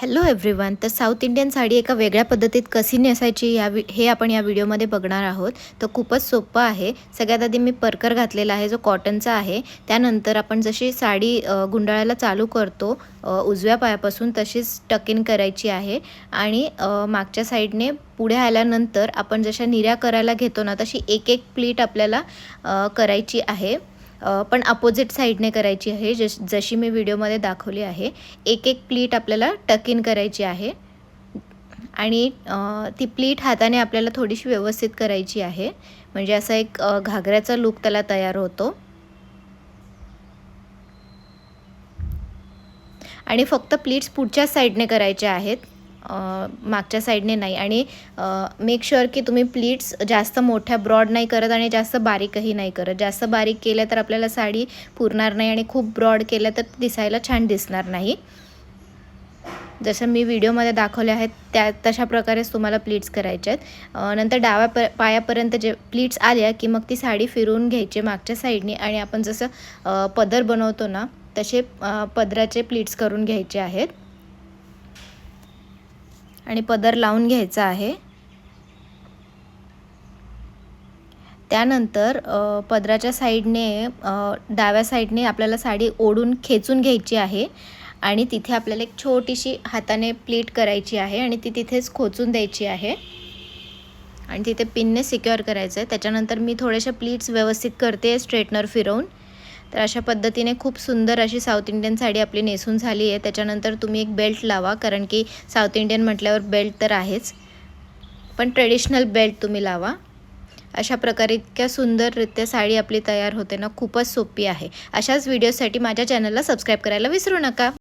Hello everyone. तर south Indian sari एका वेगळ्या पद्धतीत कशी नेसायची हे आपण या व्हिडिओमध्ये बघणार आहोत. तर खूपच सोपं आहे. सगळ्यात आधी मी परकर घातलेला आहे जो कॉटनचा आहे. त्यानंतर आपण जशी साडी गुंडाळायला चालू करतो उजव्या पायापासून तशीच टक इन करायची आहे आणि मागच्या साईडने पुढे आल्यानंतर आपण जशा निऱ्या करायला घेतो ना तशी एक एक प्लीट आपल्याला करायची आहे. पण अपोजिट साईडने करायची आहे जशी मी व्हिडिओमध्ये दाखवली आहे. एक एक प्लीट आपल्याला टक इन करायची आहे आणि ती प्लीट हाताने आपल्याला थोडीशी व्यवस्थित करायची आहे. म्हणजे असा एक घागऱ्याचा लूक त्याला तयार होतो. आणि फक्त प्लीट्स पुढच्या साईडने करायच्या आहेत, मागच्या साईडने नाही. आणि मेक शुअर की तुम्ही प्लीट्स जास्त मोठ्या ब्रॉड नाही करत आणि जास्त बारीकही नाही करत. जास्त बारीक केल्या तर आपल्याला साडी पुरणार नाही आणि खूप ब्रॉड केल्या तर दिसायला छान दिसणार नाही. जसं मी व्हिडिओमध्ये दाखवले आहेत तशा प्रकारेच तुम्हाला प्लीट्स करायचे आहेत. नंतर डाव्या पायापर्यंत जे प्लीट्स आल्या की मग ती साडी फिरवून घ्यायची मागच्या साईडने आणि आपण जसं पदर बनवतो ना तसे पदराचे प्लीट्स करून घ्यायचे आहेत आणि पदर लावून घ्यायचा आहे. त्यानंतर पदराच्या साईडने डाव्या साईडने आपल्याला साडी ओढून खेचून घ्यायची आहे आणि तिथे आपल्याला एक छोटीशी हाताने प्लीट करायची आहे आणि ती तिथेच खोचून द्यायची आहे आणि तिथे पिनने सिक्युअर करायचं आहे. त्याच्यानंतर मी थोडेसे प्लीट्स व्यवस्थित करते स्ट्रेटनर फिरवून. तर अशा पद्धतीने खूप सुंदर अशी साऊथ इंडियन साडी आपली नेसून झाली आहे. त्याच्यानंतर तुम्ही एक बेल्ट लावा, कारण की साऊथ इंडियन म्हटल्यावर बेल्ट तर आहेच, पण ट्रेडिशनल बेल्ट तुम्ही लावा. अशा प्रकारे इतक्या सुंदररित्या साडी आपली तयार होते ना, खूपच सोपी आहे. अशाच व्हिडिओसाठी माझ्या चॅनलला सबस्क्राईब करायला विसरू नका.